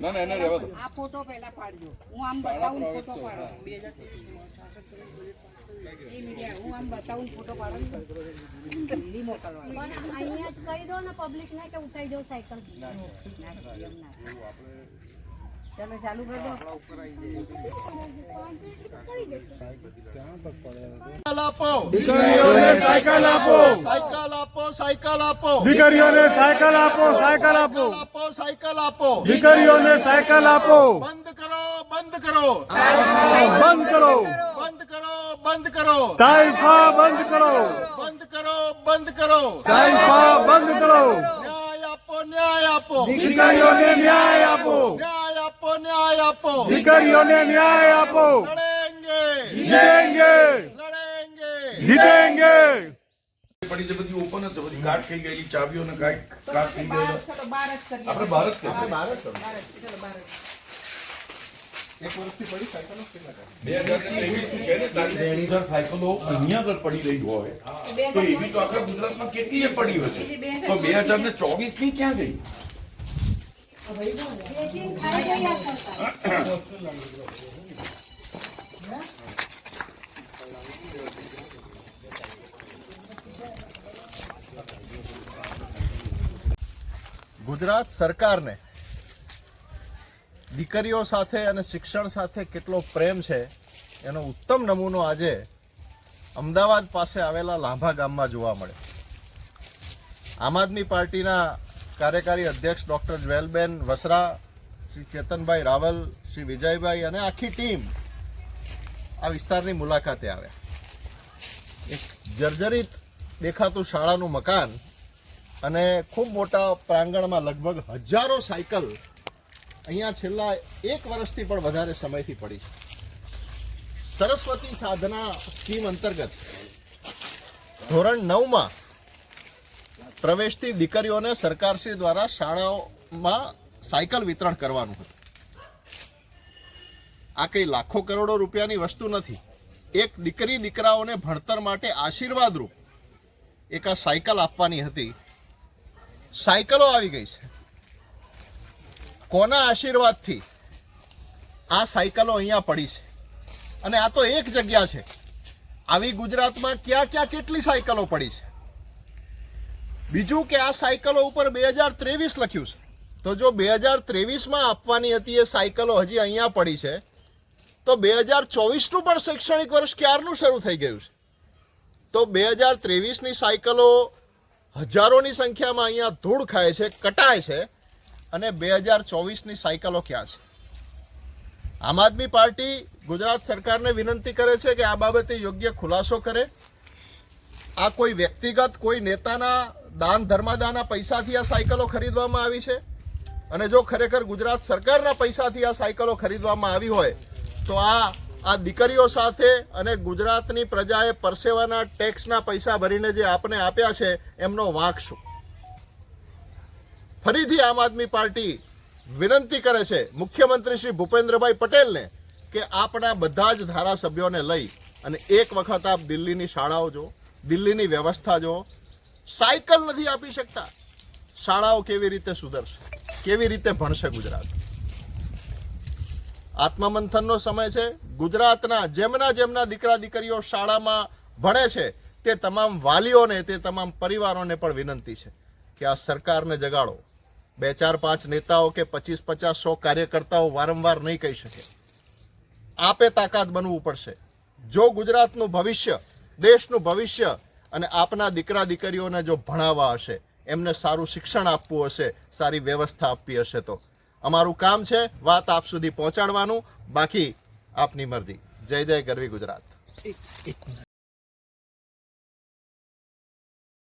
ના ના એને રહેવા દો. આ ફોટો પહેલા પાડજો, હું આમ બતાવું ફોટો પાડો. હું આમ બતાવું ફોટો પાડો જલ્દી મોકલવાનો. પણ અહીંયા જ કહી દો ને પબ્લિક ને કે ઉઠાઈ જાવ સાયકલ. ચાલો ચાલુ કરી દો. દીકરીઓને સાયકલ આપો, સાયકલ આપો, સાયકલ આપો, દીકરીઓને સાયકલ આપો, સાયકલ આપો, સાયકલ આપો, દીકરીઓને સાયકલ આપો. બંધ કરો, બંધ કરો, બંધ કરો, બંધ કરો, બંધ કરો, તાઇફા બંધ કરો, બંધ કરો, બંધ કરો, તાઇફા બંધ કરો. ન્યાય આપો, ન્યાય આપો, દીકરીઓને ન્યાય આપો, ન્યાય આપો, ન્યાય આપો, દીકરીઓને ન્યાય આપો. લડેંગે, જીતેંગે, લડેંગે. જીતેંગે. પડી છે બધી ઓપન જ છે, બધી કાટ થઈ ગયેલી ચાવીઓ ને કાટ થઈ ગયેલા. ચલો બહાર જ કરીએ. આપણે ભારત કે ચલો બહાર જ. એક વર્ષથી પડી સાયકલો કેટલા 2023 છે ને તારી રેણી સર સાયકલો અહીંયા આગળ પડી રહી હોય તો એવી તો આખા ગુજરાતમાં કેટલી પડી હશે તો 2024 ની ક્યાં ગઈ? ગુજરાત સરકારને દીકરીઓ સાથે અને શિક્ષણ સાથે કેટલો પ્રેમ છે એનો ઉત્તમ નમૂનો આજે અમદાવાદ પાસે આવેલા લાંભા ગામમાં જોવા મળે. આમ આદમી પાર્ટીના કાર્યકારી અધ્યક્ષ ડૉક્ટર જ્વેલબેન વસરા, શ્રી ચેતનભાઈ રાવલ, શ્રી વિજયભાઈ અને આખી ટીમ આ વિસ્તારની મુલાકાતે આવ્યા. એક જર્જરિત દેખાતું શાળાનું મકાન અને ખૂબ મોટા પ્રાંગણમાં લગભગ હજારો સાયકલ અહીંયા છેલ્લા 1 વર્ષથી પણ વધારે સમયથી પડી છે. સરસ્વતી સાધના સ્કીમ અંતર્ગત ધોરણ 9માં પ્રવેશતી દીકરીઓને સરકારશ્રી દ્વારા શાળાઓમાં સાયકલ વિતરણ કરવાનું હતું. આ કંઈ લાખો કરોડો રૂપિયાની વસ્તુ નથી. એક દીકરી દીકરાઓને ભણતર માટે આશીર્વાદરૂપ એક આ સાયકલ આપવાની હતી. સાયકલો આવી ગઈ છે. કોના આશીર્વાદથી આ સાયકલો અહીંયા પડી છે? અને આ તો એક જગ્યા છે. આવી ગુજરાતમાં ક્યાં ક્યાં કેટલી સાયકલો પડી છે? બીજું કે આ સાયકલો ઉપર 2023 લખ્યું છે. તો જો 2023માં આપવાની હતી એ સાયકલો હજી અહીંયા પડી છે તો 2024નું પણ શૈક્ષણિક વર્ષ ક્યારનું શરૂ થઈ ગયું છે? તો 2023ની સાયકલો હજારોની સંખ્યામાં અહીંયા ધૂળ ખાય છે, કટાય છે, અને 2024ની સાયકલો ક્યાં છે? આમ આદમી પાર્ટી ગુજરાત સરકારને વિનંતી કરે છે કે આ બાબતે યોગ્ય ખુલાસો કરે. આ કોઈ વ્યક્તિગત કોઈ નેતાના દાન ધર્માદાના પૈસાથી આ સાયકલો ખરીદવામાં આવી છે? અને જો ખરેખર ગુજરાત સરકારના પૈસાથી આ સાયકલો ખરીદવામાં આવી હોય તો આ દીકરીઓ સાથે અને ગુજરાતની પ્રજાએ પરસેવાના ટેક્સના પૈસા ભરીને જે આપને આપ્યા છે એમનો વાંક શું? ફરીથી આમ આદમી પાર્ટી વિનંતી કરે છે મુખ્યમંત્રી શ્રી ભૂપેન્દ્રભાઈ પટેલને કે આપણા બધા જ ધારાસભ્યોને લઈ અને એક વખત આપ દિલ્હીની શાળાઓ જો, દિલ્હીની વ્યવસ્થા જો. સાયકલ નથી આપી શકતા, શાળાઓ કેવી રીતે સુધરશે? કેવી રીતે ભણશે ગુજરાત? આત્મમંથનનો સમય છે. ગુજરાતના જેમના દીકરા દીકરીઓ શાળામાં ભણે છે તે તમામ વાલીઓને, તે તમામ પરિવારોને પણ વિનંતી છે કે આ સરકારને જગાડો. 2, 4, 5 નેતાઓ કે 25, 50, 100 કાર્યકર્તાઓ વારંવાર નહીં કહી શકે. આપે તાકાત બનવું પડશે. જો ગુજરાતનું ભવિષ્ય, દેશનું ભવિષ્ય અને આપના દીકરા દીકરીઓને જો ભણાવવા હશે, એમને સારું શિક્ષણ આપવું હશે, સારી વ્યવસ્થા આપવી હશે તો અમારું કામ છે વાત આપ સુધી પહોંચાડવાનું. બાકી આપની મરજી. જય જય ગરવી ગુજરાત.